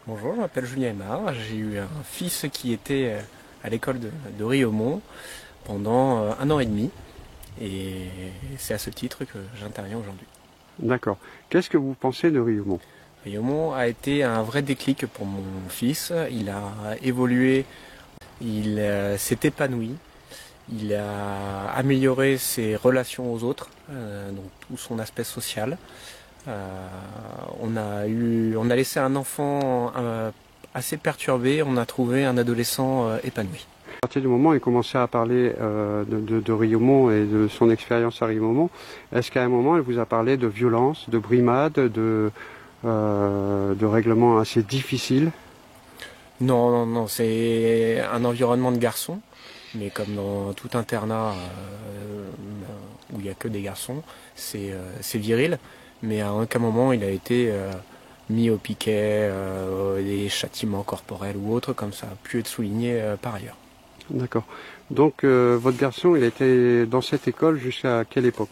Bonjour, je m'appelle Julien Aymar. J'ai eu un fils qui était à l'école de Riaumont pendant 1 an et demi. Et c'est à ce titre que j'interviens aujourd'hui. D'accord. Qu'est-ce que vous pensez de Riaumont? Riaumont a été un vrai déclic pour mon fils. Il a évolué, il s'est épanoui, il a amélioré ses relations aux autres, donc tout son aspect social. On a laissé un enfant assez perturbé, on a trouvé un adolescent épanoui. À partir du moment où il commençait à parler de Riaumont et de son expérience à Riaumont, est-ce qu'à un moment, il vous a parlé de violence, de brimade, de règlements assez difficiles? Non, non, non, c'est un environnement de garçons, mais comme dans tout internat où il n'y a que des garçons, c'est viril, mais à aucun moment il a été mis au piquet, des châtiments corporels ou autres, comme ça a pu être souligné par ailleurs. D'accord. Donc, votre garçon, il était dans cette école jusqu'à quelle époque?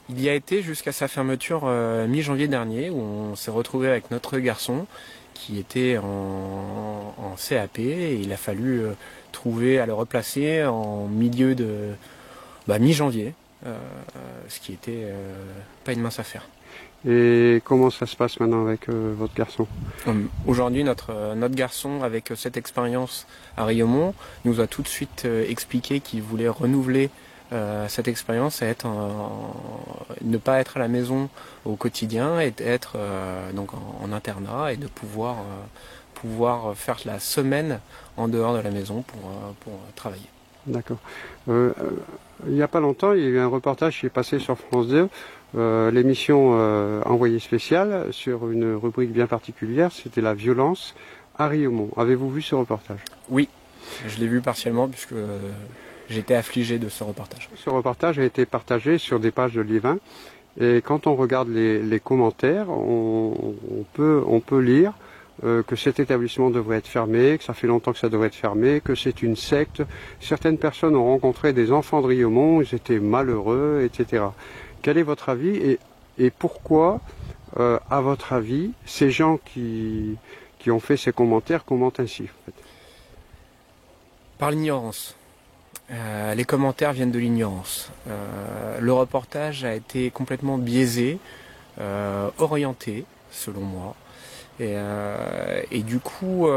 Il y a été jusqu'à sa fermeture mi-janvier dernier, où on s'est retrouvé avec notre garçon qui était en CAP, et il a fallu trouver à le replacer en milieu de mi-janvier, ce qui était pas une mince affaire. Et comment ça se passe maintenant avec votre garçon? Aujourd'hui, notre garçon, avec cette expérience à Riaumont, nous a tout de suite expliqué qu'il voulait renouveler cette expérience et ne pas être à la maison au quotidien, et être donc en internat, et de pouvoir faire la semaine en dehors de la maison pour travailler. D'accord. Il n'y a pas longtemps, il y a eu un reportage qui est passé sur France 2, l'émission Envoyé spécial, sur une rubrique bien particulière, c'était la violence à Riaumont. Avez-vous vu ce reportage? Oui, je l'ai vu partiellement puisque j'étais affligé de ce reportage. Ce reportage a été partagé sur des pages de Liévin, et quand on regarde les commentaires, on peut lire que cet établissement devrait être fermé, que ça fait longtemps que ça devrait être fermé, que c'est une secte. Certaines personnes ont rencontré des enfants de Riaumont, ils étaient malheureux, etc. Quel est votre avis, et pourquoi, à votre avis, ces gens qui ont fait ces commentaires commentent ainsi, en fait? Par l'ignorance. Les commentaires viennent de l'ignorance. Le reportage a été complètement biaisé, orienté, selon moi. Et du coup,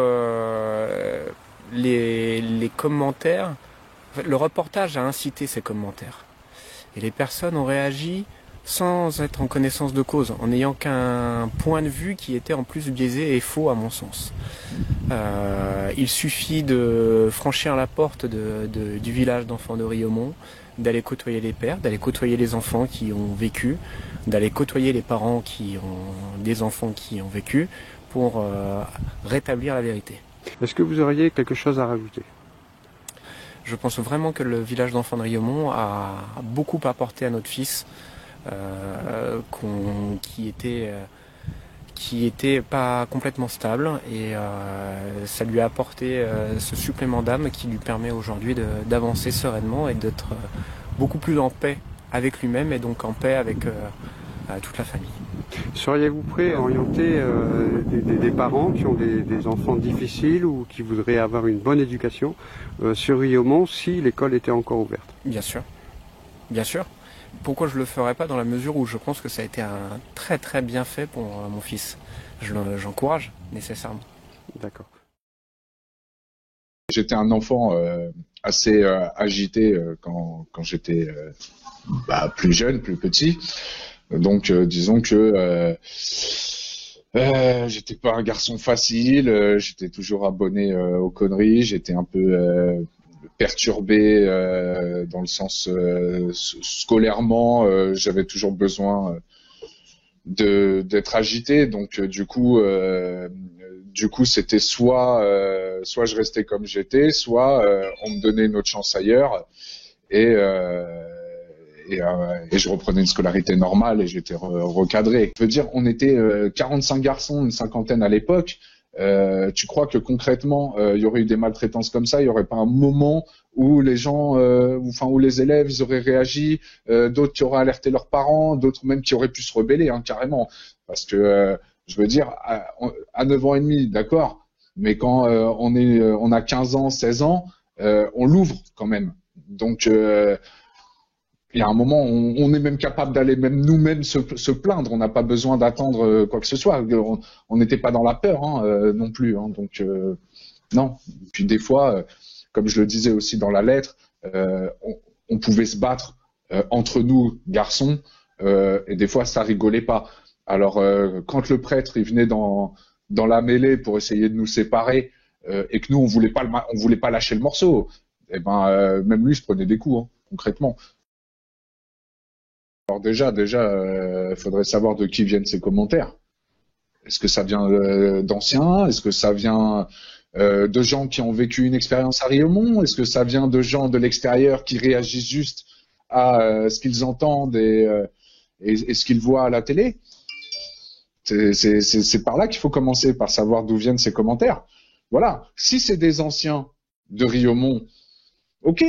les commentaires, en fait, le reportage a incité ces commentaires. Et les personnes ont réagi sans être en connaissance de cause, en n'ayant qu'un point de vue qui était en plus biaisé et faux à mon sens. Il suffit de franchir la porte du village d'enfants de Riaumont, d'aller côtoyer les pères, d'aller côtoyer les enfants qui ont vécu, d'aller côtoyer les parents qui ont des enfants qui ont vécu, pour rétablir la vérité. Est-ce que vous auriez quelque chose à rajouter? Je pense vraiment que le village d'enfants de Riaumont a beaucoup apporté à notre fils, qui était pas complètement stable, et ça lui a apporté ce supplément d'âme qui lui permet aujourd'hui d'avancer sereinement et d'être beaucoup plus en paix avec lui-même, et donc en paix avec toute la famille. Seriez-vous prêt à orienter des parents qui ont des enfants difficiles ou qui voudraient avoir une bonne éducation sur Riaumont si l'école était encore ouverte? Bien sûr, bien sûr. Pourquoi je le ferais pas, dans la mesure où je pense que ça a été un très très bien fait pour mon fils. J'encourage nécessairement. D'accord. J'étais un enfant assez agité quand j'étais plus jeune, plus petit. Donc disons que j'étais pas un garçon facile, j'étais toujours abonné aux conneries, j'étais un peu perturbé dans le sens scolairement, j'avais toujours besoin d'être agité, donc du coup c'était soit je restais comme j'étais, soit on me donnait une autre chance ailleurs, et je reprenais une scolarité normale et j'étais recadré. Je veux dire, on était 45 garçons, une cinquantaine à l'époque. Tu crois que concrètement, il y aurait eu des maltraitances comme ça? Il y aurait pas un moment où les gens, où les élèves, ils auraient réagi, d'autres qui auraient alerté leurs parents, d'autres même qui auraient pu se rebeller, hein, carrément, parce que Je veux dire, à 9 ans et demi, d'accord, mais quand on a 15 ans, 16 ans, on l'ouvre quand même. Donc, il y a un moment, on est même capable d'aller même nous-mêmes se plaindre. On n'a pas besoin d'attendre quoi que ce soit. On n'était pas dans la peur non plus. Hein. Donc, non. Puis des fois, comme je le disais aussi dans la lettre, on pouvait se battre entre nous, garçons, et des fois, ça rigolait pas. Alors, quand le prêtre il venait dans la mêlée pour essayer de nous séparer, et que nous, on voulait pas lâcher le morceau, et ben, même lui, se prenait des coups, hein, concrètement. Alors déjà, faudrait savoir de qui viennent ces commentaires. Est-ce que ça vient d'anciens? Est-ce que ça vient de gens qui ont vécu une expérience à Riomont? Est-ce que ça vient de gens de l'extérieur qui réagissent juste à ce qu'ils entendent et ce qu'ils voient à la télé? C'est par là qu'il faut commencer, par savoir d'où viennent ces commentaires. Voilà. Si c'est des anciens de Riomont, ok,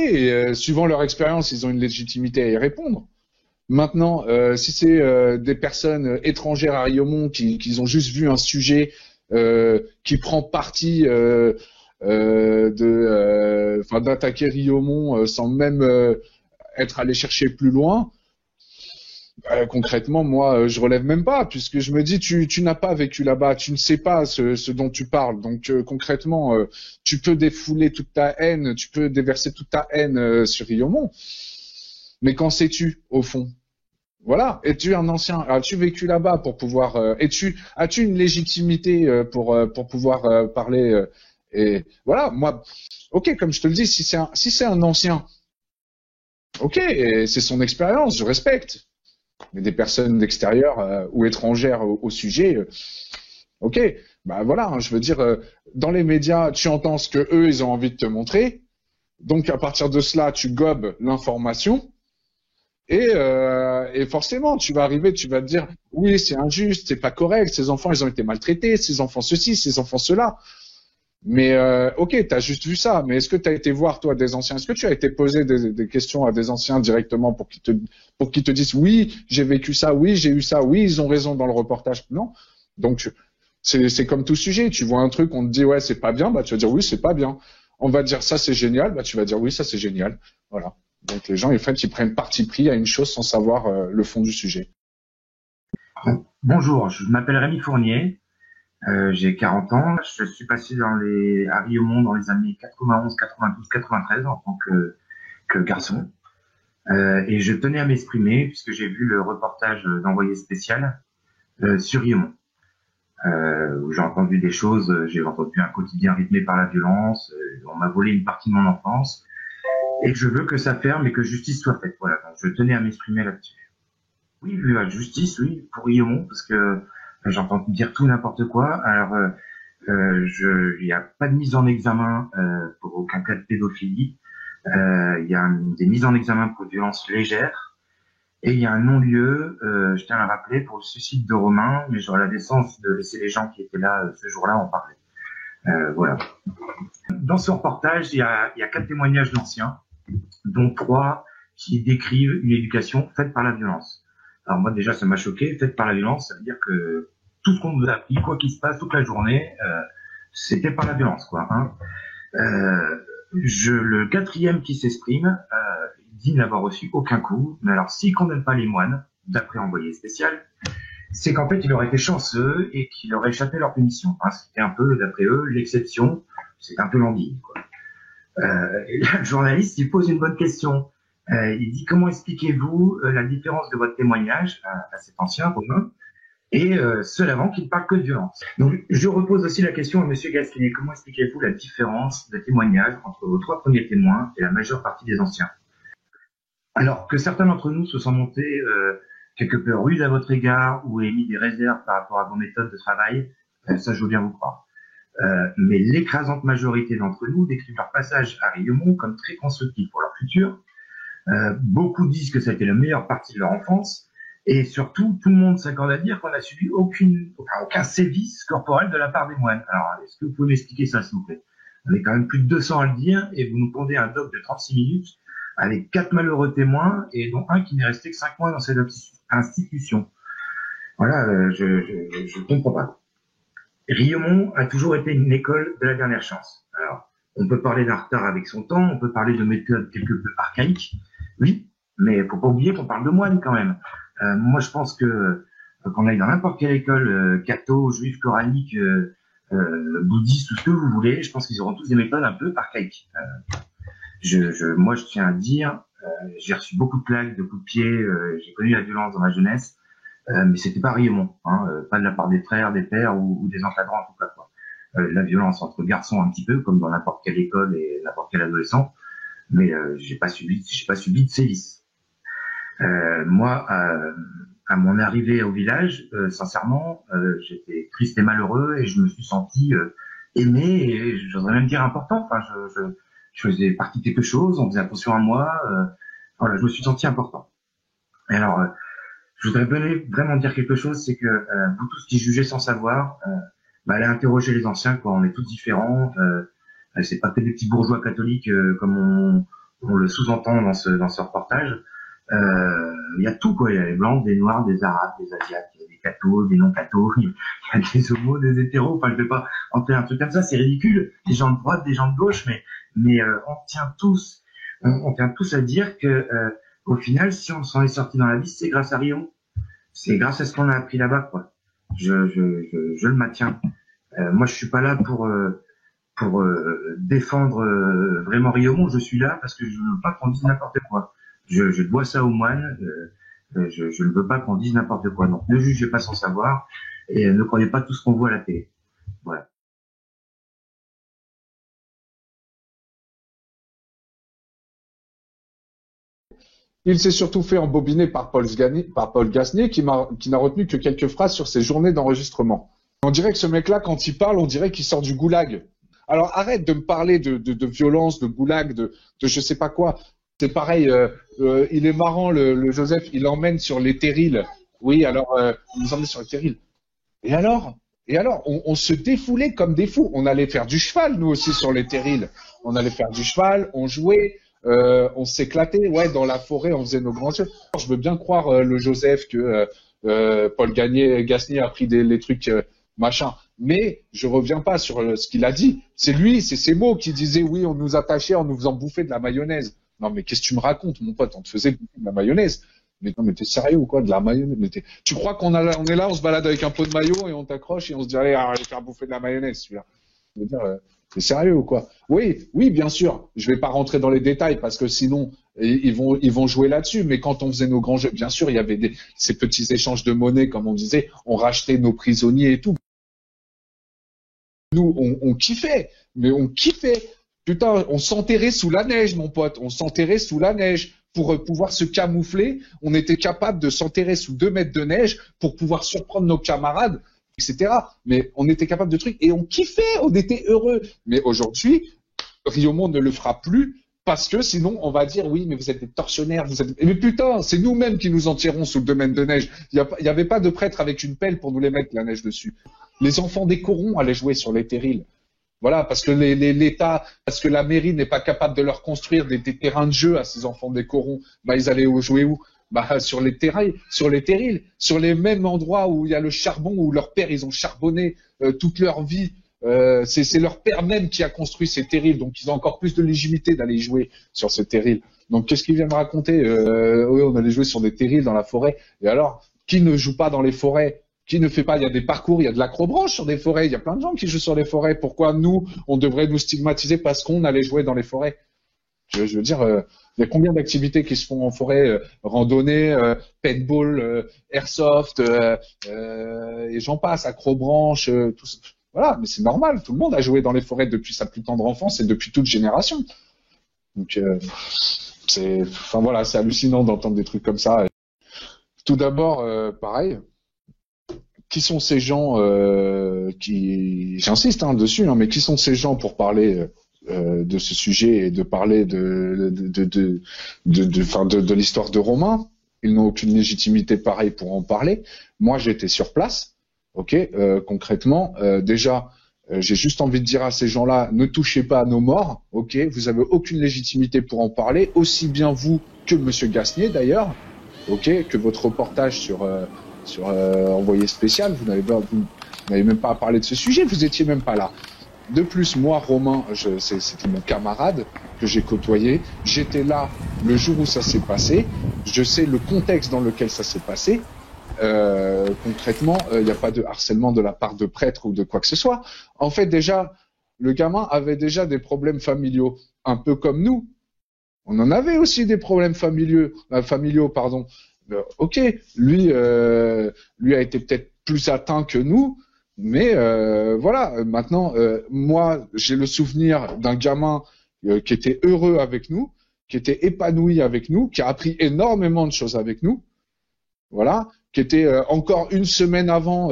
suivant leur expérience, ils ont une légitimité à y répondre. Maintenant, si c'est des personnes étrangères à Riomont qui ont juste vu un sujet qui prend parti d'attaquer Riomont sans même être allé chercher plus loin, concrètement, moi, je relève même pas, puisque je me dis, tu n'as pas vécu là-bas, tu ne sais pas ce dont tu parles. Donc concrètement, tu peux défouler toute ta haine, tu peux déverser toute ta haine sur Riomont. Mais qu'en sais-tu, au fond? Voilà. Es-tu un ancien? As-tu vécu là-bas pour pouvoir? As-tu une légitimité pour pouvoir parler? Et voilà. Moi, ok, comme je te le dis, si c'est un ancien, ok, et c'est son expérience, je respecte. Mais des personnes d'extérieur ou étrangères au sujet, ok. Bah voilà. Hein, je veux dire, dans les médias, tu entends ce que eux ils ont envie de te montrer. Donc à partir de cela, tu gobes l'information. Et forcément, tu vas arriver, tu vas te dire, oui, c'est injuste, c'est pas correct, ces enfants, ils ont été maltraités, ces enfants ceci, ces enfants cela. Mais ok, t'as juste vu ça, mais est-ce que t'as été voir, toi, des anciens? Est-ce que tu as été poser des questions à des anciens directement pour qu'ils te disent, oui, j'ai vécu ça, oui, j'ai eu ça, oui, ils ont raison dans le reportage? Non. Donc, c'est comme tout sujet. Tu vois un truc, on te dit, ouais, c'est pas bien, bah, tu vas dire, oui, c'est pas bien. On va te dire, ça, c'est génial, bah, tu vas dire, oui, ça, c'est génial. Voilà. Donc les gens, en fait, ils prennent parti pris à une chose sans savoir le fond du sujet. Bonjour, je m'appelle Rémi Fournier, j'ai 40 ans, je suis passé à Riomont dans les années 91, 92, 93 en tant que garçon. Et je tenais à m'exprimer puisque j'ai vu le reportage d'Envoyé spécial sur Riomont. Où j'ai entendu des choses, j'ai entendu un quotidien rythmé par la violence, on m'a volé une partie de mon enfance. Et je veux que ça ferme et que justice soit faite. Voilà, donc je tenais à m'exprimer là-dessus. Oui, la justice, oui, pour Riomont, parce que j'entends dire tout n'importe quoi. Alors, il n'y a pas de mise en examen pour aucun cas de pédophilie. Il y a des mises en examen pour violences légères. Et il y a un non-lieu, je tiens à le rappeler, pour le suicide de Romain, mais j'aurai la décence de laisser les gens qui étaient là ce jour-là en parler. Voilà. Dans ce reportage, il y a 4 témoignages d'anciens, dont 3 qui décrivent une éducation faite par la violence. Alors moi déjà ça m'a choqué, faite par la violence, ça veut dire que tout ce qu'on nous a appris, quoi qu'il se passe toute la journée, c'était par la violence, quoi. Hein. Le 4e qui s'exprime, il dit n'avoir reçu aucun coup, mais alors s'il condamne pas les moines, d'après Envoyé spécial, c'est qu'en fait il aurait été chanceux et qu'il aurait échappé à leur punition. Hein. C'était un peu, d'après eux, l'exception, c'est un peu l'anguille, quoi. Et là, le journaliste, il pose une bonne question. Il dit, comment expliquez-vous la différence de votre témoignage à cet ancien Romain et ceux d'avant qui ne parlent que de violence? Donc, je repose aussi la question à Monsieur Gasquinet. Comment expliquez-vous la différence de témoignage entre vos 3 premiers témoins et la majeure partie des anciens? Alors, que certains d'entre nous se sont montés quelque peu rudes à votre égard ou émis des réserves par rapport à vos méthodes de travail, ça je veux bien vous croire. Mais l'écrasante majorité d'entre nous décrivent leur passage à Riomont comme très constructif pour leur futur. Beaucoup disent que ça a été la meilleure partie de leur enfance. Et surtout, tout le monde s'accorde à dire qu'on n'a subi aucun sévice corporel de la part des moines. Alors, est-ce que vous pouvez m'expliquer ça, s'il vous plaît? On est quand même plus de 200 à le dire, et vous nous pondez un doc de 36 minutes avec 4 malheureux témoins, et dont un qui n'est resté que 5 mois dans cette institution. Voilà, je comprends pas. Riomont a toujours été une école de la dernière chance. Alors, on peut parler d'un retard avec son temps, on peut parler de méthodes quelque peu archaïques, oui, mais faut pas oublier qu'on parle de moines quand même. Moi, je pense que qu'on aille dans n'importe quelle école, catho, juif, coranique, bouddhiste, tout ce que vous voulez, je pense qu'ils auront tous des méthodes un peu archaïques. Moi, je tiens à dire, j'ai reçu beaucoup de claques, de coups de pied, j'ai connu la violence dans ma jeunesse, mais c'était pas Riomont, pas de la part des frères, des pères ou des encadrants en tout cas, quoi. La violence entre garçons un petit peu, comme dans n'importe quelle école et n'importe quel adolescent, mais j'ai pas subi de sévices. Moi, à mon arrivée au village, sincèrement, j'étais triste et malheureux et je me suis senti aimé et j'oserais même dire important. Enfin, je faisais partie de quelque chose, on faisait attention à moi. Voilà, je me suis senti important. Et alors, je voudrais vraiment dire quelque chose, c'est que vous tous qui jugez sans savoir, allez interroger les anciens, quoi. On est tous différents. C'est pas que des petits bourgeois catholiques comme on le sous-entend dans ce reportage. Il y a tout, quoi. Il y a les blancs, des noirs, des arabes, des asiates, il y a des cathos, des non-cathos, il y a des homos, des hétéros. Enfin, je vais pas entrer un truc comme ça, c'est ridicule. Des gens de droite, des gens de gauche, mais on tient tous à dire que au final, si on s'en est sorti dans la vie, c'est grâce à Riomont. C'est grâce à ce qu'on a appris là-bas, quoi. Je le maintiens. Moi, je suis pas là pour défendre vraiment Riomont. Je suis là parce que je ne veux pas qu'on dise n'importe quoi. Je dois ça aux moines. Je ne veux pas qu'on dise n'importe quoi. Donc, ne jugez pas sans savoir et ne croyez pas tout ce qu'on voit à la télé. Voilà. Il s'est surtout fait embobiner par Paul Gasnier, qui n'a retenu que quelques phrases sur ses journées d'enregistrement. On dirait que ce mec-là, quand il parle, on dirait qu'il sort du goulag. Alors arrête de me parler de violence, de goulag, de je sais pas quoi. C'est pareil, il est marrant, le Joseph, il emmène sur les terrils. Oui, alors, il nous emmène sur les terrils. Et alors, on se défoulait comme des fous. On allait faire du cheval, nous aussi, sur les terrils. On allait faire du cheval, on jouait. On s'éclatait, ouais, dans la forêt, on faisait nos grands jeux. Je veux bien croire le Joseph que Paul Gasnier a pris les trucs machin, mais je reviens pas sur ce qu'il a dit. C'est lui, c'est ses mots qui disaient oui, on nous attachait en nous faisant bouffer de la mayonnaise. Non mais qu'est-ce que tu me racontes, mon pote, on te faisait bouffer de la mayonnaise. Mais non mais t'es sérieux ou quoi, de la mayonnaise? Tu crois on est là, on se balade avec un pot de maillot et on t'accroche et on se dit allez, faire bouffer de la mayonnaise, celui-là. Je veux dire. C'est sérieux ou quoi? Oui, bien sûr. Je vais pas rentrer dans les détails parce que sinon ils vont jouer là-dessus. Mais quand on faisait nos grands jeux, bien sûr, il y avait ces petits échanges de monnaie, comme on disait. On rachetait nos prisonniers et tout. Nous, on kiffait, mais on kiffait. Putain, on s'enterrait sous la neige, mon pote. On s'enterrait sous la neige pour pouvoir se camoufler. On était capable de s'enterrer sous 2 mètres de neige pour pouvoir surprendre nos camarades, etc. Mais on était capable de trucs et on kiffait, on était heureux. Mais aujourd'hui, Riomont ne le fera plus parce que sinon on va dire oui, mais vous êtes des tortionnaires, Mais putain, c'est nous-mêmes qui nous en tirons sous le domaine de neige. Il y avait pas de prêtre avec une pelle pour nous les mettre la neige dessus. Les enfants des corons allaient jouer sur les terrils. Voilà, parce que l'État, parce que la mairie n'est pas capable de leur construire des terrains de jeu à ces enfants des corons, ils allaient jouer où? Sur les terrils, sur les mêmes endroits où il y a le charbon, où leurs pères ils ont charbonné toute leur vie. C'est leur père même qui a construit ces terrils, donc ils ont encore plus de légitimité d'aller jouer sur ces terrils. Donc qu'est-ce qu'il vient me raconter? Oui, on allait jouer sur des terrils dans la forêt. Et alors, qui ne joue pas dans les forêts? Qui ne fait pas? Il y a des parcours, il y a de l'acrobranche sur des forêts. Il y a plein de gens qui jouent sur les forêts. Pourquoi nous, on devrait nous stigmatiser parce qu'on allait jouer dans les forêts? Je veux dire, il y a combien d'activités qui se font en forêt, randonnée, paintball, airsoft, et j'en passe, acrobranche, tout ça. Voilà, mais c'est normal, tout le monde a joué dans les forêts depuis sa plus tendre enfance et depuis toute génération. Donc, c'est hallucinant d'entendre des trucs comme ça. Tout d'abord, pareil, qui sont ces gens j'insiste dessus, mais qui sont ces gens pour parler de ce sujet et de parler de l'histoire de Romain? Ils n'ont aucune légitimité pareille pour en parler. Moi, j'étais sur place. Ok, concrètement, déjà, j'ai juste envie de dire à ces gens-là, ne touchez pas à nos morts. Ok, vous avez aucune légitimité pour en parler, aussi bien vous que Monsieur Gasnier d'ailleurs. Ok, que votre reportage sur sur envoyé spécial. Vous n'avez même pas parlé de ce sujet. Vous étiez même pas là. De plus, moi, Romain, c'était mon camarade que j'ai côtoyé. J'étais là le jour où ça s'est passé. Je sais le contexte dans lequel ça s'est passé. Concrètement, il n'y a pas de harcèlement de la part de prêtres ou de quoi que ce soit. En fait, déjà, le gamin avait déjà des problèmes familiaux, un peu comme nous. On en avait aussi des problèmes familiaux, pardon. Ok, lui a été peut-être plus atteint que nous, mais voilà. Maintenant, moi, j'ai le souvenir d'un gamin qui était heureux avec nous, qui était épanoui avec nous, qui a appris énormément de choses avec nous. Voilà, qui était encore une semaine avant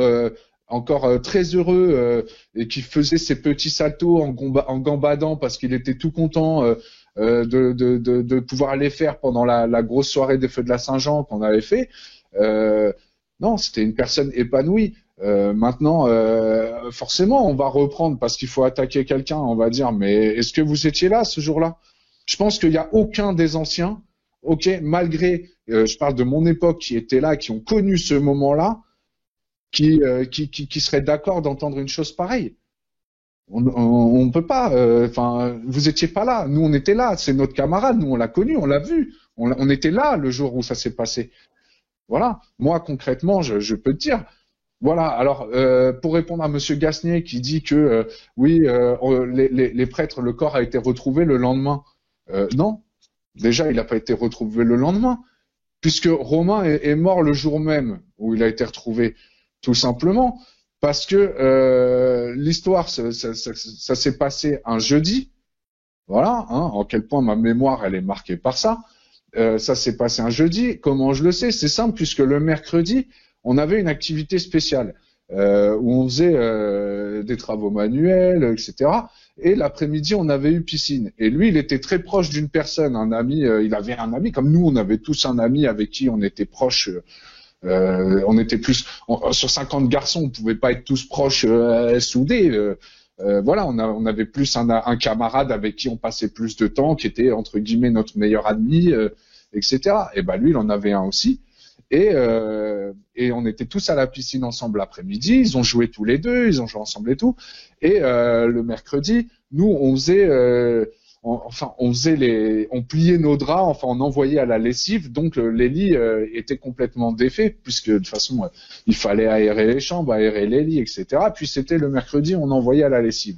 encore très heureux et qui faisait ses petits saltos en gambadant parce qu'il était tout content de pouvoir les faire pendant la grosse soirée des Feux de la Saint-Jean qu'on avait fait. Non, c'était une personne épanouie. Maintenant, forcément, on va reprendre parce qu'il faut attaquer quelqu'un. On va dire, mais est-ce que vous étiez là ce jour-là? Je pense qu'il n'y a aucun des anciens, malgré, je parle de mon époque, qui étaient là, qui ont connu ce moment-là, qui serait d'accord d'entendre une chose pareille. On peut pas. Enfin, vous étiez pas là. Nous, on était là. C'est notre camarade. Nous, on l'a connu, on l'a vu. On était là le jour où ça s'est passé. Voilà. Moi, concrètement, je peux te dire. Voilà. Alors, pour répondre à Monsieur Gasnier qui dit que oui, les prêtres, le corps a été retrouvé le lendemain. Non. Déjà, il n'a pas été retrouvé le lendemain, puisque Romain est mort le jour même où il a été retrouvé. Tout simplement parce que l'histoire, ça s'est passé un jeudi. Voilà, hein, en quel point ma mémoire elle est marquée par ça. Ça s'est passé un jeudi. Comment je le sais? C'est simple, puisque le mercredi, on avait une activité spéciale où on faisait des travaux manuels, etc. Et l'après-midi, on avait eu piscine. Et lui, il était très proche d'une personne, un ami. Il avait un ami, comme nous, on avait tous un ami avec qui on était proches. On était plus sur 50 garçons, on pouvait pas être tous proches soudés. Voilà, on avait plus un camarade avec qui on passait plus de temps, qui était entre guillemets notre meilleur ami, etc. Et ben lui, il en avait un aussi. Et on était tous à la piscine ensemble l'après-midi. Ils ont joué tous les deux, ils ont joué ensemble et tout. Et le mercredi, nous, on faisait on pliait nos draps, enfin on envoyait à la lessive, donc les lits étaient complètement défaits, puisque de toute façon il fallait aérer les chambres, aérer les lits, etc. Puis c'était le mercredi, on envoyait à la lessive.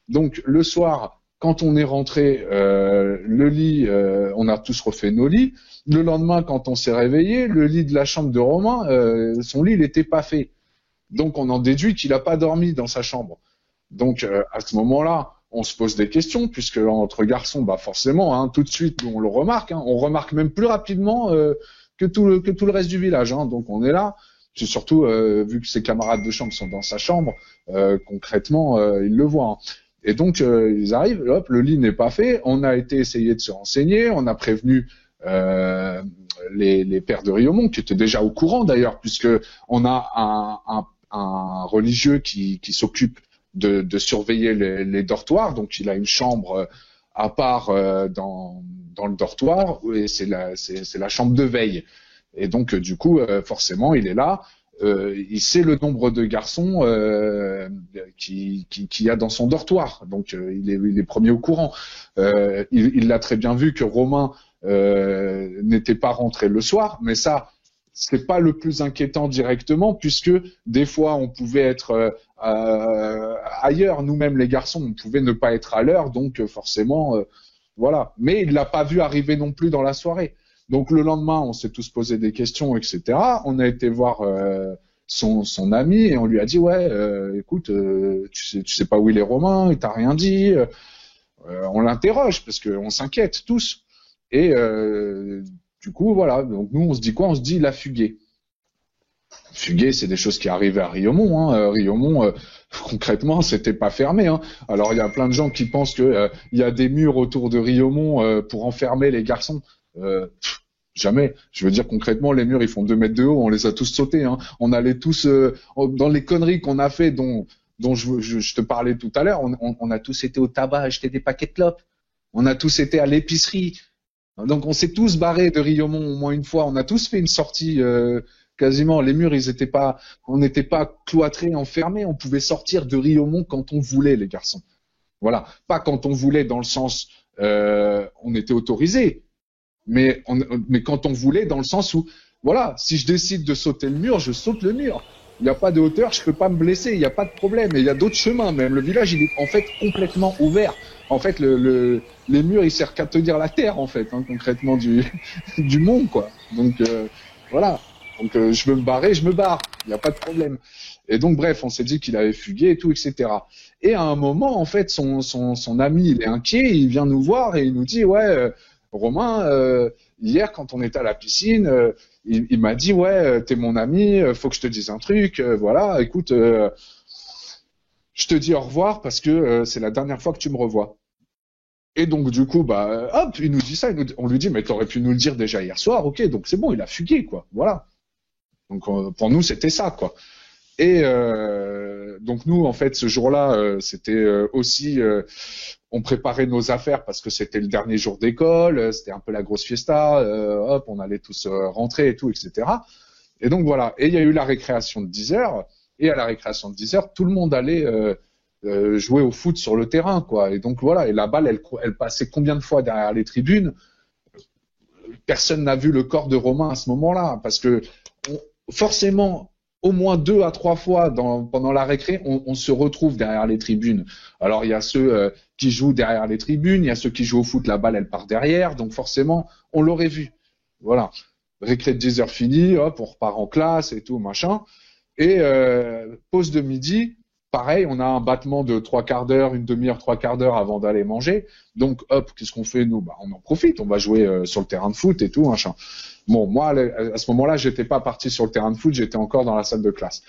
Donc le soir, quand on est rentré, le lit, on a tous refait nos lits. Le lendemain, quand on s'est réveillé, le lit de la chambre de Romain, son lit il n'était pas fait. Donc on en déduit qu'il n'a pas dormi dans sa chambre. Donc à ce moment-là, on se pose des questions, puisque entre garçons, bah forcément, hein, tout de suite, on le remarque. Hein, on remarque même plus rapidement que tout le reste du village. Hein, donc on est là. C'est surtout vu que ses camarades de chambre sont dans sa chambre, concrètement, ils le voient. Hein. Et donc ils arrivent, hop, le lit n'est pas fait. On a essayé de se renseigner. On a prévenu les pères de Riomont, qui étaient déjà au courant d'ailleurs, puisque on a un religieux qui s'occupe de surveiller les dortoirs, donc il a une chambre à part dans le dortoir, et c'est la chambre de veille. Et donc du coup, forcément, il est là. Il sait le nombre de garçons qu'il y a dans son dortoir, donc il est premier au courant. Il l'a très bien vu que Romain n'était pas rentré le soir, mais ça, c'est pas le plus inquiétant directement, puisque des fois on pouvait être ailleurs, nous-mêmes les garçons, on pouvait ne pas être à l'heure, donc forcément, voilà. Mais il l'a pas vu arriver non plus dans la soirée. Donc le lendemain, on s'est tous posé des questions, etc. On a été voir son ami et on lui a dit ouais, écoute, tu sais pas où il est Romain, il t'a rien dit. On l'interroge parce qu'on s'inquiète tous. Et du coup, voilà. Donc nous, on se dit quoi? On se dit il a fugué. Fuguer, c'est des choses qui arrivaient à Riomont. Hein. Riomont, concrètement, c'était pas fermé. Hein. Alors il y a plein de gens qui pensent que il y a des murs autour de Riomont pour enfermer les garçons. Jamais. Je veux dire concrètement, les murs ils font 2 mètres de haut. On les a tous sautés. Hein. On allait tous dans les conneries qu'on a fait, dont je te parlais tout à l'heure. On a tous été au tabac acheter des paquets de clopes. On a tous été à l'épicerie. Donc on s'est tous barrés de Riomont au moins une fois. On a tous fait une sortie quasiment. Les murs, on n'était pas cloîtrés, enfermés. On pouvait sortir de Riomont quand on voulait, les garçons. Voilà. Pas quand on voulait dans le sens, on était autorisé. Mais quand on voulait dans le sens où, voilà, si je décide de sauter le mur, je saute le mur. Il n'y a pas de hauteur, je peux pas me blesser, il n'y a pas de problème. Et il y a d'autres chemins même. Le village, il est en fait complètement ouvert. En fait, les murs, ils servent qu'à tenir la terre, en fait, hein, concrètement, du monde, quoi. Donc, voilà. Donc, je veux me barrer, je me barre. Il n'y a pas de problème. Et donc, bref, on s'est dit qu'il avait fugué et tout, etc. Et à un moment, en fait, son ami, il est inquiet, il vient nous voir et il nous dit, ouais, Romain, hier, quand on était à la piscine, il m'a dit, ouais, t'es mon ami, faut que je te dise un truc, voilà, écoute, je te dis au revoir parce que c'est la dernière fois que tu me revois. Et donc, du coup, bah, hop, il nous dit ça, on lui dit, mais t'aurais pu nous le dire déjà hier soir, ok, donc c'est bon, il a fugué, quoi, voilà. Donc, pour nous, c'était ça, quoi. Et donc nous, en fait, ce jour-là, c'était aussi, on préparait nos affaires parce que c'était le dernier jour d'école, c'était un peu la grosse fiesta, hop, on allait tous rentrer et tout, etc. Et donc voilà. Et il y a eu la récréation de 10 heures. Et à la récréation de 10 heures, tout le monde allait jouer au foot sur le terrain, quoi. Et donc voilà. Et la balle, elle passait combien de fois derrière les tribunes? Personne n'a vu le corps de Romain à ce moment-là, parce que forcément, au moins 2 à 3 fois pendant la récré, on se retrouve derrière les tribunes. Alors il y a ceux qui jouent derrière les tribunes, il y a ceux qui jouent au foot, la balle elle part derrière, donc forcément on l'aurait vu. Voilà. Récré de 10 heures fini, hop, on repart en classe et tout, machin. Et pause de midi, pareil, on a un battement de 3/4 d'heure, une demi-heure, 3/4 d'heure avant d'aller manger. Donc hop, qu'est-ce qu'on fait nous? Bah on en profite, on va jouer sur le terrain de foot et tout, machin. Bon, moi, à ce moment-là, j'étais pas parti sur le terrain de foot, j'étais encore dans la salle de classe.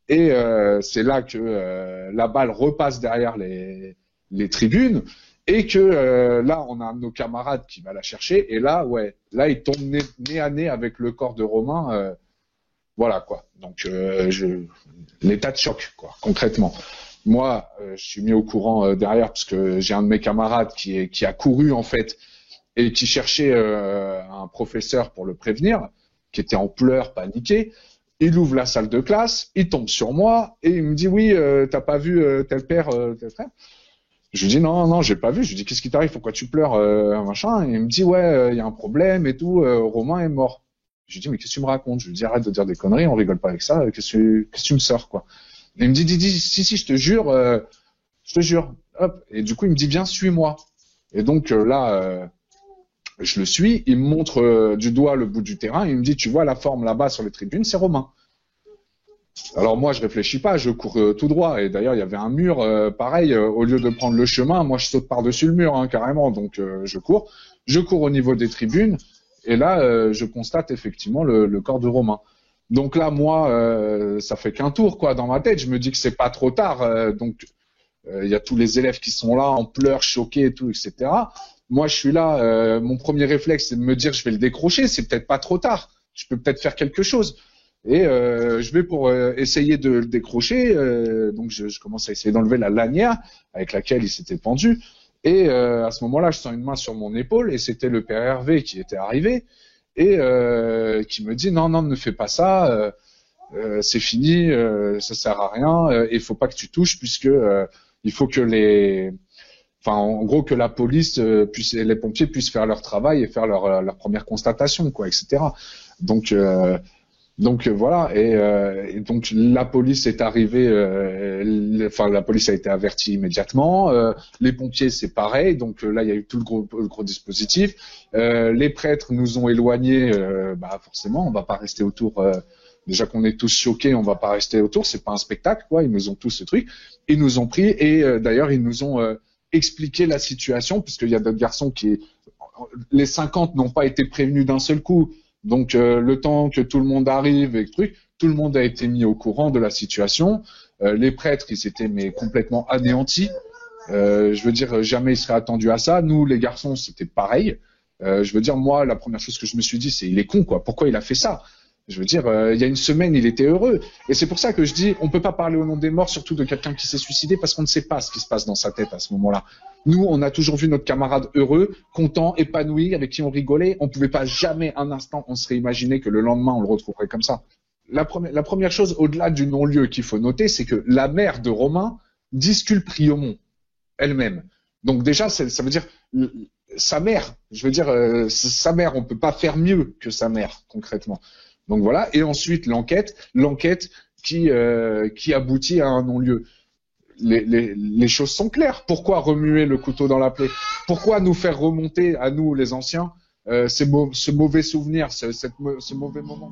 Et c'est là que la balle repasse derrière les tribunes et que là, on a un de nos camarades qui va la chercher. Et là, ouais, là, il tombe nez à nez avec le corps de Romain. Voilà, quoi. Donc, l'état de choc, quoi, concrètement. Moi, je suis mis au courant derrière parce que j'ai un de mes camarades qui a couru, en fait, et qui cherchait un professeur pour le prévenir, qui était en pleurs, paniqué. Il ouvre la salle de classe, il tombe sur moi et il me dit oui, t'as pas vu tel père, tel frère? Je lui dis non, j'ai pas vu. Je lui dis qu'est-ce qui t'arrive, pourquoi tu pleures, machin? Et il me dit ouais, il y a un problème et tout, Romain est mort. Je lui dis mais qu'est-ce que tu me racontes? Je lui dis arrête de dire des conneries, on rigole pas avec ça. Qu'est-ce que tu me sors, quoi? Et il me dit si je te jure, Hop. Et du coup il me dit viens, suis-moi. Et donc là. Je le suis, il me montre du doigt le bout du terrain, il me dit tu vois la forme là-bas sur les tribunes, c'est Romain. Alors moi je réfléchis pas, je cours tout droit et d'ailleurs il y avait un mur pareil, au lieu de prendre le chemin, moi je saute par-dessus le mur carrément, donc je cours au niveau des tribunes et là je constate effectivement le corps de Romain. Donc là moi ça fait qu'un tour, quoi, dans ma tête, je me dis que c'est pas trop tard, donc il y a tous les élèves qui sont là en pleurs, choqués et tout, etc. Moi, je suis là, mon premier réflexe, c'est de me dire, je vais le décrocher, c'est peut-être pas trop tard, je peux peut-être faire quelque chose. Et je vais pour essayer de le décrocher, donc je commence à essayer d'enlever la lanière avec laquelle il s'était pendu. Et à ce moment-là, je sens une main sur mon épaule, et c'était le père Hervé qui était arrivé, et qui me dit, non, ne fais pas ça, c'est fini, ça sert à rien, il faut pas que tu touches, puisque il faut que en gros, que la police et les pompiers puissent faire leur travail et faire leur première constatation, quoi, etc. Donc voilà. Et donc la police est arrivée. La police a été avertie immédiatement. Les pompiers, c'est pareil. Donc là, il y a eu tout le gros dispositif. Les prêtres nous ont éloignés. Forcément, on va pas rester autour. Déjà qu'on est tous choqués, on va pas rester autour. C'est pas un spectacle, quoi. Ils nous ont tous ce truc. Ils nous ont pris et d'ailleurs ils nous ont expliquer la situation, puisqu'il y a d'autres garçons les 50 n'ont pas été prévenus d'un seul coup, donc le temps que tout le monde arrive et tout le monde a été mis au courant de la situation. Les prêtres, ils étaient complètement anéantis. Je veux dire, jamais ils seraient attendus à ça. Nous, les garçons, c'était pareil. Je veux dire, moi, la première chose que je me suis dit, c'est il est con, quoi. Pourquoi il a fait ça? Je veux dire, il y a une semaine, il était heureux. Et c'est pour ça que je dis, on peut pas parler au nom des morts, surtout de quelqu'un qui s'est suicidé, parce qu'on ne sait pas ce qui se passe dans sa tête à ce moment-là. Nous, on a toujours vu notre camarade heureux, content, épanoui, avec qui on rigolait. On pouvait pas jamais un instant, on serait imaginé que le lendemain, on le retrouverait comme ça. la première chose, au-delà du non-lieu qu'il faut noter, c'est que la mère de Romain disculpe Riomont elle-même. Donc déjà, ça veut dire sa mère. Je veux dire, sa mère, on peut pas faire mieux que sa mère, concrètement. Donc voilà. Et ensuite, l'enquête qui aboutit à un non-lieu. Les choses sont claires. Pourquoi remuer le couteau dans la plaie? Pourquoi nous faire remonter, à nous les anciens, ce mauvais souvenir, ce mauvais moment?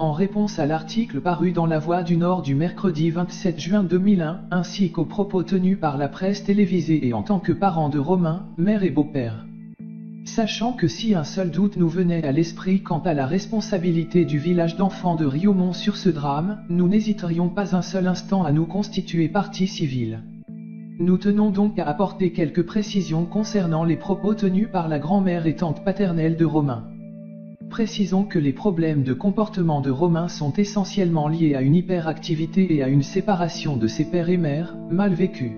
En réponse à l'article paru dans La Voix du Nord du mercredi 27 juin 2001, ainsi qu'aux propos tenus par la presse télévisée et en tant que parent de Romain, mère et beau-père. Sachant que si un seul doute nous venait à l'esprit quant à la responsabilité du village d'enfants de Riomont sur ce drame, nous n'hésiterions pas un seul instant à nous constituer partie civile. Nous tenons donc à apporter quelques précisions concernant les propos tenus par la grand-mère et tante paternelle de Romain. Précisons que les problèmes de comportement de Romain sont essentiellement liés à une hyperactivité et à une séparation de ses père et mère, mal vécue.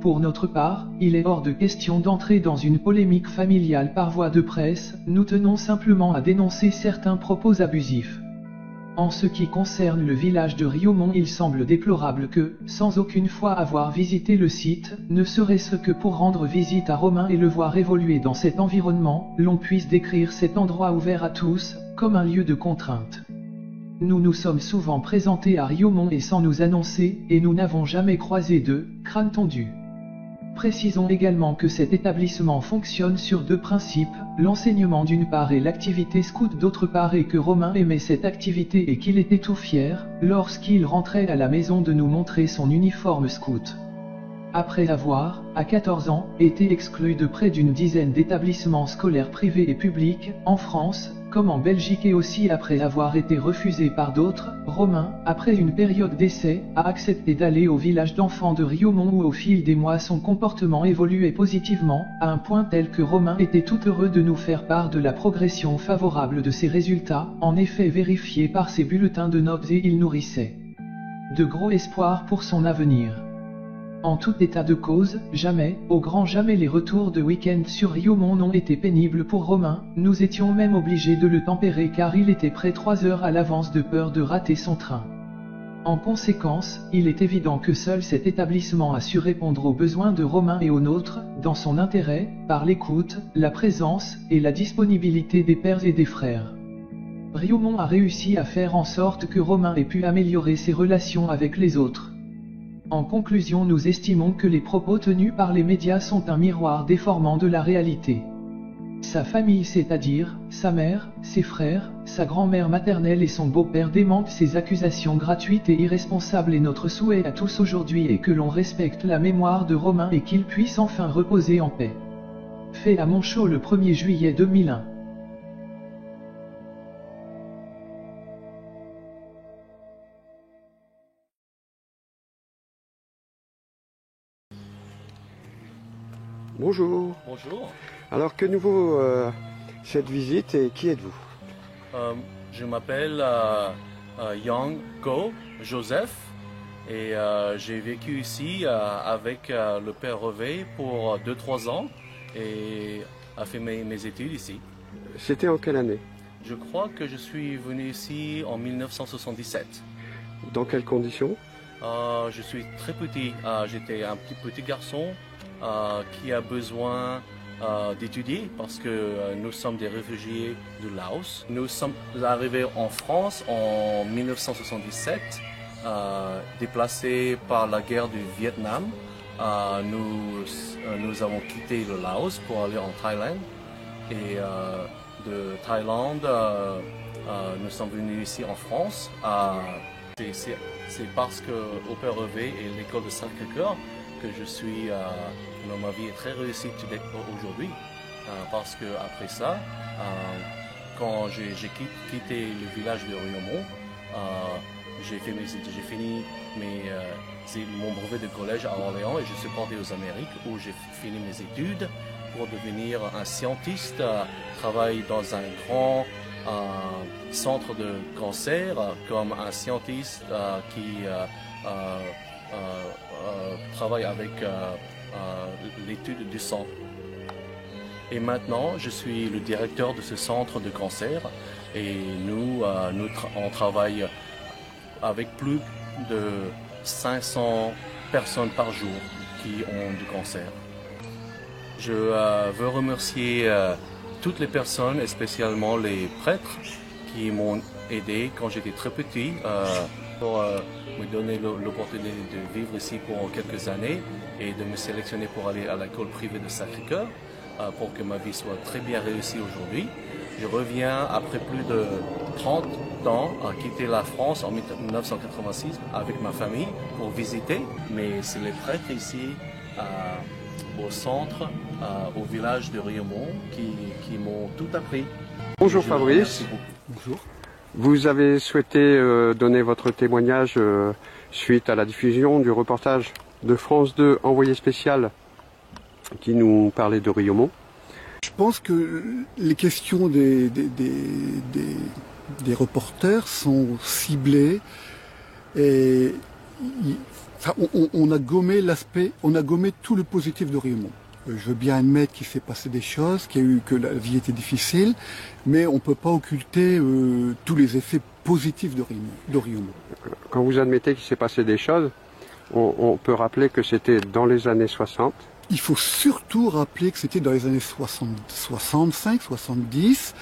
Pour notre part, il est hors de question d'entrer dans une polémique familiale par voie de presse, nous tenons simplement à dénoncer certains propos abusifs. En ce qui concerne le village de Riomont, il semble déplorable que, sans aucune fois avoir visité le site, ne serait-ce que pour rendre visite à Romain et le voir évoluer dans cet environnement, l'on puisse décrire cet endroit ouvert à tous, comme un lieu de contrainte. Nous nous sommes souvent présentés à Riomont et sans nous annoncer, et nous n'avons jamais croisé de crâne tondu. Précisons également que cet établissement fonctionne sur deux principes, l'enseignement d'une part et l'activité scout d'autre part, et que Romain aimait cette activité et qu'il était tout fier, lorsqu'il rentrait à la maison, de nous montrer son uniforme scout. Après avoir, à 14 ans, été exclu de près d'une dizaine d'établissements scolaires privés et publics, en France, comme en Belgique, et aussi après avoir été refusé par d'autres, Romain, après une période d'essai, a accepté d'aller au village d'enfants de Riomont où au fil des mois son comportement évoluait positivement, à un point tel que Romain était tout heureux de nous faire part de la progression favorable de ses résultats, en effet vérifiés par ses bulletins de notes, et il nourrissait de gros espoirs pour son avenir. En tout état de cause, jamais, au grand jamais, les retours de week-end sur Riomont n'ont été pénibles pour Romain, nous étions même obligés de le tempérer car il était prêt 3 heures à l'avance de peur de rater son train. En conséquence, il est évident que seul cet établissement a su répondre aux besoins de Romain et aux nôtres, dans son intérêt, par l'écoute, la présence, et la disponibilité des pères et des frères. Riomont a réussi à faire en sorte que Romain ait pu améliorer ses relations avec les autres. En conclusion, nous estimons que les propos tenus par les médias sont un miroir déformant de la réalité. Sa famille, c'est-à-dire sa mère, ses frères, sa grand-mère maternelle et son beau-père démentent ces accusations gratuites et irresponsables, et notre souhait à tous aujourd'hui est que l'on respecte la mémoire de Romain et qu'il puisse enfin reposer en paix. Fait à Montchaux le 1er juillet 2001. Bonjour. Bonjour. Alors que nous vaut cette visite et qui êtes-vous? Je m'appelle Yang Go Joseph et j'ai vécu ici avec le père Revé pour 2-3 ans et a fait mes études ici. C'était en quelle année? Je crois que je suis venu ici en 1977. Dans quelles conditions? Je suis très petit, j'étais un petit garçon qui a besoin d'étudier parce que nous sommes des réfugiés du Laos. Nous sommes arrivés en France en 1977, déplacés par la guerre du Vietnam. Nous avons quitté le Laos pour aller en Thaïlande et de Thaïlande nous sommes venus ici en France. C'est parce qu'au Père Revé et l'école de Sacré-Cœur que je suis, ma vie est très réussie aujourd'hui, parce que après ça, quand j'ai quitté le village de Riomont, j'ai fini mon brevet de collège à Orléans et je suis parti aux Amériques où j'ai fini mes études pour devenir un scientiste, travailler dans un grand centre de cancer comme un scientiste qui travaille avec l'étude du sang. Et maintenant, je suis le directeur de ce centre de cancer et on travaille avec plus de 500 personnes par jour qui ont du cancer. Je veux remercier toutes les personnes, et spécialement les prêtres, qui m'ont aidé quand j'étais très petit pour me donner l'opportunité de vivre ici pour quelques années et de me sélectionner pour aller à l'école privée de Sacré-Cœur pour que ma vie soit très bien réussie aujourd'hui. Je reviens après plus de 30 ans à quitter la France en 1986 avec ma famille pour visiter, mais c'est les prêtres ici au centre, au village de Riomont qui m'ont tout appris. Bonjour Fabrice. Bonjour. Vous avez souhaité donner votre témoignage suite à la diffusion du reportage de France 2 envoyé spécial qui nous parlait de Riomont. Je pense que les questions des reporters sont ciblées et on a gommé tout le positif de Riomont. Je veux bien admettre qu'il s'est passé des choses, que la vie était difficile, mais on ne peut pas occulter tous les effets positifs de Riomont. Quand vous admettez qu'il s'est passé des choses, on peut rappeler que c'était dans les années 60. Il faut surtout rappeler que c'était dans les années 65, 70,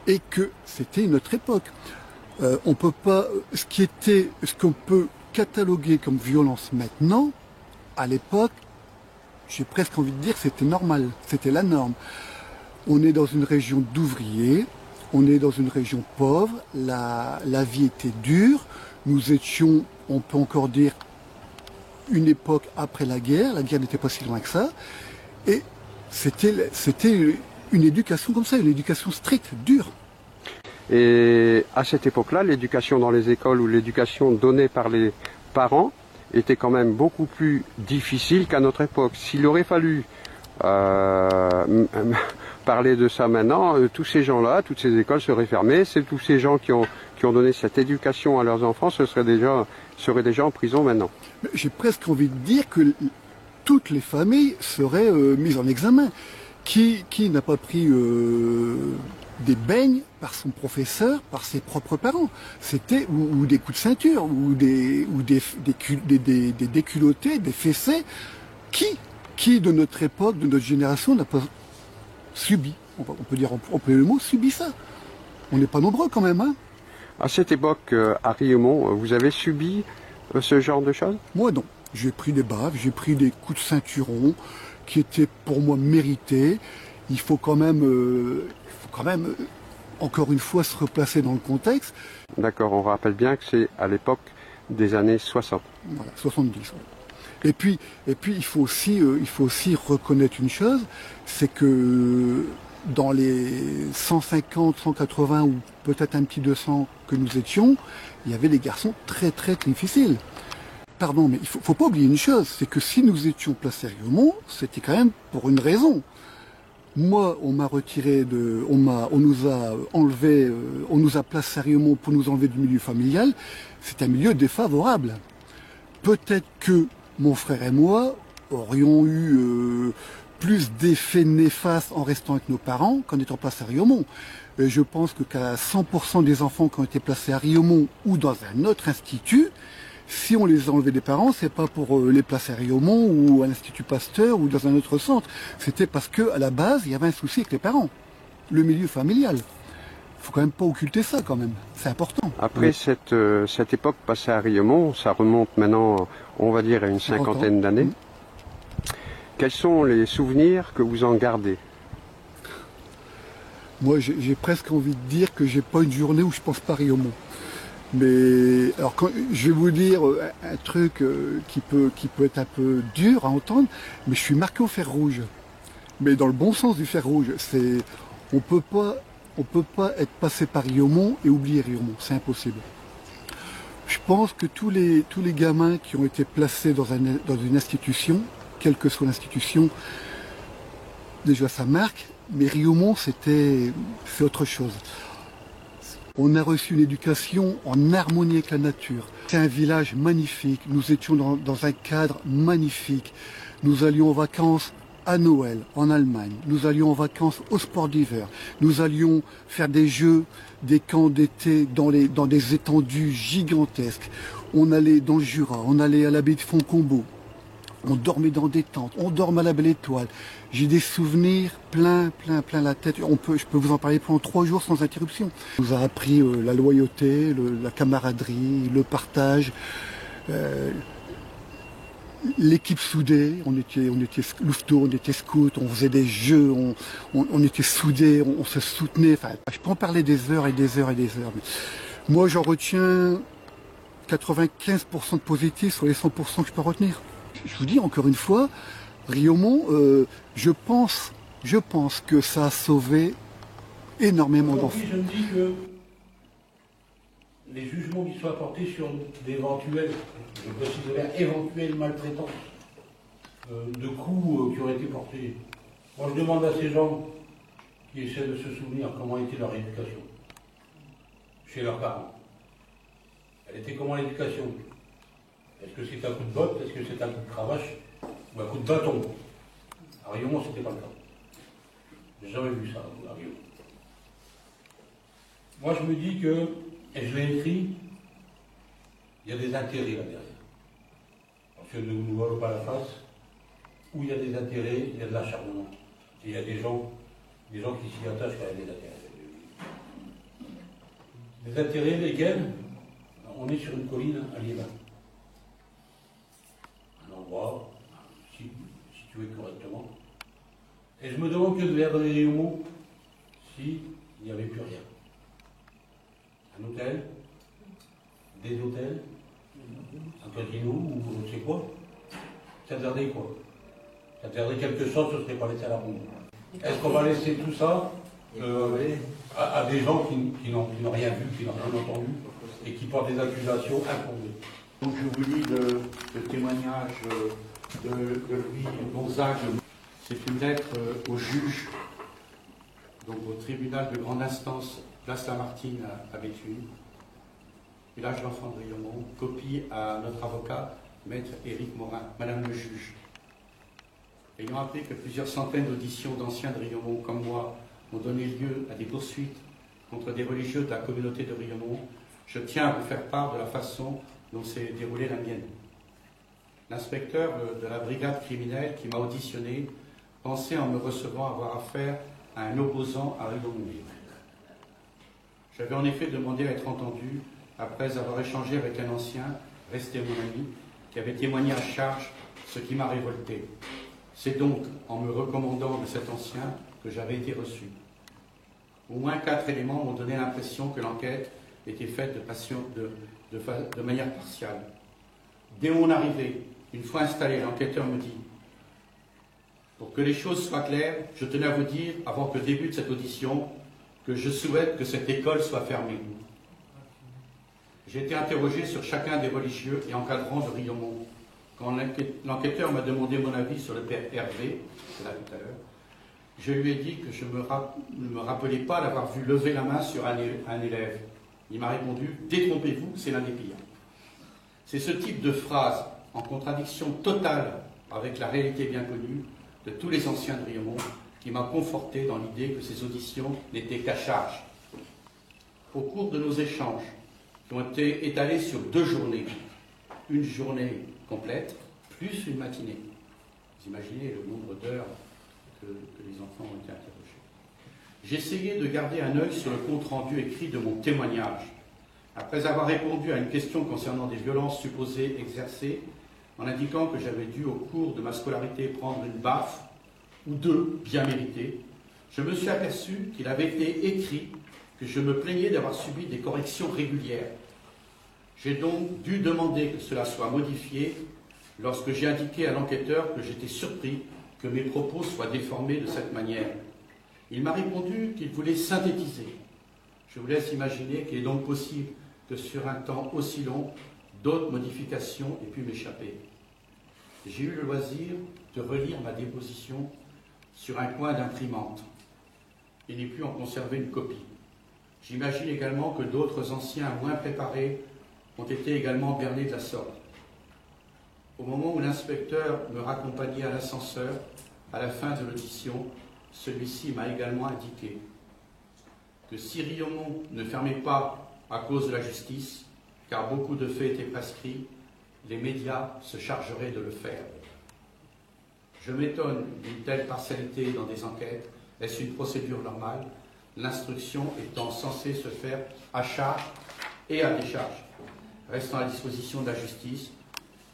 et que c'était une autre époque. On peut pas, ce qu'on peut cataloguer comme violence maintenant, à l'époque, j'ai presque envie de dire que c'était normal, c'était la norme. On est dans une région d'ouvriers, on est dans une région pauvre, la vie était dure, nous étions, on peut encore dire, une époque après la guerre n'était pas si loin que ça, et c'était une éducation comme ça, une éducation stricte, dure. Et à cette époque-là, l'éducation dans les écoles ou l'éducation donnée par les parents était quand même beaucoup plus difficile qu'à notre époque. S'il aurait fallu parler de ça maintenant, tous ces gens-là, toutes ces écoles seraient fermées, c'est tous ces gens qui ont donné cette éducation à leurs enfants seraient déjà en prison maintenant. J'ai presque envie de dire que toutes les familles seraient mises en examen. Qui n'a pas pris des beignes par son professeur, par ses propres parents? C'était ou des coups de ceinture, ou des déculottés, des fessées. Qui de notre époque, de notre génération n'a pas subi, on peut dire le mot, subi ça? On n'est pas nombreux quand même, hein? À cette époque, à Riomont, vous avez subi ce genre de choses? Moi non. J'ai pris des baffes, j'ai pris des coups de ceinturon qui étaient pour moi mérités. Il faut quand même, encore une fois, se replacer dans le contexte. D'accord, on rappelle bien que c'est à l'époque des années 60. Voilà, 70. Et puis il faut aussi reconnaître une chose, c'est que dans les 150, 180 ou peut-être un petit 200 que nous étions, il y avait des garçons très très difficiles. Pardon, mais il faut pas oublier une chose, c'est que si nous étions placés à Riomont, c'était quand même pour une raison. Moi, on nous a placés à Riomont pour nous enlever du milieu familial. C'est un milieu défavorable. Peut-être que mon frère et moi aurions eu plus d'effets néfastes en restant avec nos parents qu'en étant placés à Riomont. Et je pense qu'à 100% des enfants qui ont été placés à Riomont ou dans un autre institut, si on les a enlevés des parents, c'est pas pour les placer à Riomont ou à l'Institut Pasteur ou dans un autre centre. C'était parce que à la base, il y avait un souci avec les parents, le milieu familial. Faut quand même pas occulter ça quand même, c'est important. Après cette époque passée à Riomont, ça remonte maintenant, on va dire, à une cinquantaine d'années. Quels sont les souvenirs que vous en gardez? Moi, j'ai presque envie de dire que j'ai pas une journée où je pense pas à Riomont. Mais alors, je vais vous dire un truc qui peut être un peu dur à entendre, mais je suis marqué au fer rouge. Mais dans le bon sens du fer rouge, on peut pas être passé par Riomont et oublier Riomont, c'est impossible. Je pense que tous les gamins qui ont été placés dans une institution, quelle que soit l'institution, déjà ça marque, mais Riomont c'est autre chose. On a reçu une éducation en harmonie avec la nature. C'est un village magnifique, nous étions dans un cadre magnifique. Nous allions en vacances à Noël, en Allemagne. Nous allions en vacances au sport d'hiver. Nous allions faire des jeux, des camps d'été dans des étendues gigantesques. On allait dans le Jura, on allait à l'abbaye de Fontcombeau. On dormait dans des tentes, on dormait à la Belle Étoile. J'ai des souvenirs plein la tête. Je peux vous en parler pendant 3 jours sans interruption. On nous a appris la loyauté, la camaraderie, le partage. L'équipe soudée, on était louveteaux, on était scouts, on faisait des jeux, on était soudés, on se soutenait. Enfin, je peux en parler des heures et des heures et des heures. Mais moi, j'en retiens 95% de positif sur les 100% que je peux retenir. Je vous dis encore une fois, Riaumont, je pense que ça a sauvé énormément d'enfants. Je me dis que les jugements qui soient portés sur d'éventuelles, je préciserai éventuelles maltraitances, de coups qui auraient été portés. Moi je demande à ces gens qui essaient de se souvenir comment était leur éducation chez leurs parents. Elle était comment l'éducation? Est-ce que c'est un coup de botte? Est-ce que c'est un coup de cravache? Ou un coup de bâton? À Riaumont, c'était pas le cas. J'ai jamais vu ça à Riaumont. Moi, je me dis que, et je l'ai écrit, il y a des intérêts là derrière. Parce que ne nous voilons pas la face. Où il y a des intérêts, il y a de l'acharnement. Et il y a des gens qui s'y attachent quand il y a des intérêts. Des intérêts lesquels on est sur une colline à Liévin. Un endroit situé correctement. Et je me demande que deviendrait Riaumont s'il n'y avait plus rien. Un hôtel, des hôtels, un casino ou je ne sais quoi. Ça deviendrait quoi? Ça deviendrait quelque chose, ce ne serait pas laissé à la bombe. Est-ce qu'on va laisser tout ça à des gens qui n'ont rien vu, qui n'ont rien entendu et qui portent des accusations infondées? Donc je vous lis le témoignage de Louis Gonzague. C'est une lettre au juge, donc au tribunal de grande instance, place Lamartine à Béthune, village d'enfants de Riaumont, copie à notre avocat, maître Éric Morin. Madame le juge, ayant appris que plusieurs centaines d'auditions d'anciens de Riaumont comme moi ont donné lieu à des poursuites contre des religieux de la communauté de Riaumont, je tiens à vous faire part de la façon dont s'est déroulée la mienne. L'inspecteur de la brigade criminelle qui m'a auditionné pensait en me recevant avoir affaire à un opposant à Riaumont. J'avais en effet demandé à être entendu après avoir échangé avec un ancien, resté mon ami, qui avait témoigné à charge, ce qui m'a révolté. C'est donc en me recommandant de cet ancien que j'avais été reçu. Au moins 4 éléments m'ont donné l'impression que l'enquête était faite de manière partiale. Dès mon arrivée, une fois installé, l'enquêteur me dit « Pour que les choses soient claires, je tenais à vous dire, avant que débute cette audition, que je souhaite que cette école soit fermée. » J'ai été interrogé sur chacun des religieux et encadrants de Riaumont. Quand l'enquêteur m'a demandé mon avis sur le père Hervé, c'est là tout à l'heure, je lui ai dit que je ne me rappelais pas d'avoir vu lever la main sur un élève. Il m'a répondu « Détrompez-vous, c'est l'un des pires ». C'est ce type de phrase, en contradiction totale avec la réalité bien connue de tous les anciens de Riaumont, qui m'a conforté dans l'idée que ces auditions n'étaient qu'à charge. Au cours de nos échanges, qui ont été étalés sur 2 journées, une journée complète, plus une matinée. Vous imaginez le nombre d'heures que les enfants ont été interrogés. J'essayais de garder un œil sur le compte-rendu écrit de mon témoignage. Après avoir répondu à une question concernant des violences supposées exercées, en indiquant que j'avais dû, au cours de ma scolarité, prendre une baffe, ou 2 bien méritées, je me suis aperçu qu'il avait été écrit que je me plaignais d'avoir subi des corrections régulières. J'ai donc dû demander que cela soit modifié lorsque j'ai indiqué à l'enquêteur que j'étais surpris que mes propos soient déformés de cette manière. Il m'a répondu qu'il voulait synthétiser. Je vous laisse imaginer qu'il est donc possible que sur un temps aussi long, d'autres modifications aient pu m'échapper. J'ai eu le loisir de relire ma déposition sur un coin d'imprimante et n'ai pu en conserver une copie. J'imagine également que d'autres anciens moins préparés ont été également bernés de la sorte. Au moment où l'inspecteur me raccompagnait à l'ascenseur, À la fin de l'audition, celui-ci m'a également indiqué que si Riomont ne fermait pas à cause de la justice, car beaucoup de faits étaient prescrits, les médias se chargeraient de le faire. Je m'étonne d'une telle partialité dans des enquêtes. Est-ce une procédure normale, l'instruction étant censée se faire à charge et à décharge? Restant à disposition de la justice,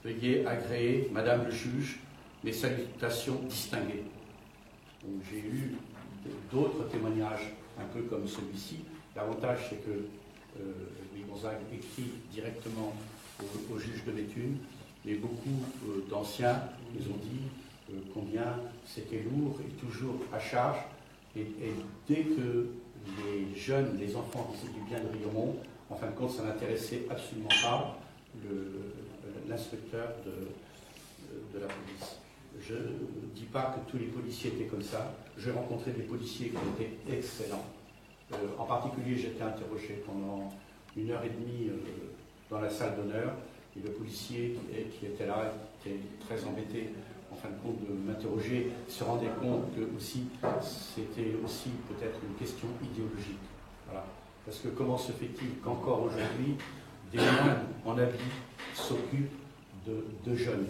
veuillez agréer, Madame le juge, mes salutations distinguées. J'ai eu d'autres témoignages, un peu comme celui-ci. L'avantage, c'est que Louis Gonzague écrit directement au juge de Béthune, mais beaucoup d'anciens nous ont dit combien c'était lourd et toujours à charge. Et dès que les jeunes, les enfants disaient du bien de Riomont, en fin de compte, ça n'intéressait absolument pas l'inspecteur de la police. Je ne dis pas que tous les policiers étaient comme ça. J'ai rencontré des policiers qui étaient excellents. En particulier, j'ai été interrogé pendant 1h30 dans la salle d'honneur. Et le policier qui était là était très embêté, en fin de compte, de m'interroger, se rendait compte que c'était aussi peut-être une question idéologique. Voilà. Parce que comment se fait-il qu'encore aujourd'hui, des moines en habit s'occupent de jeunes?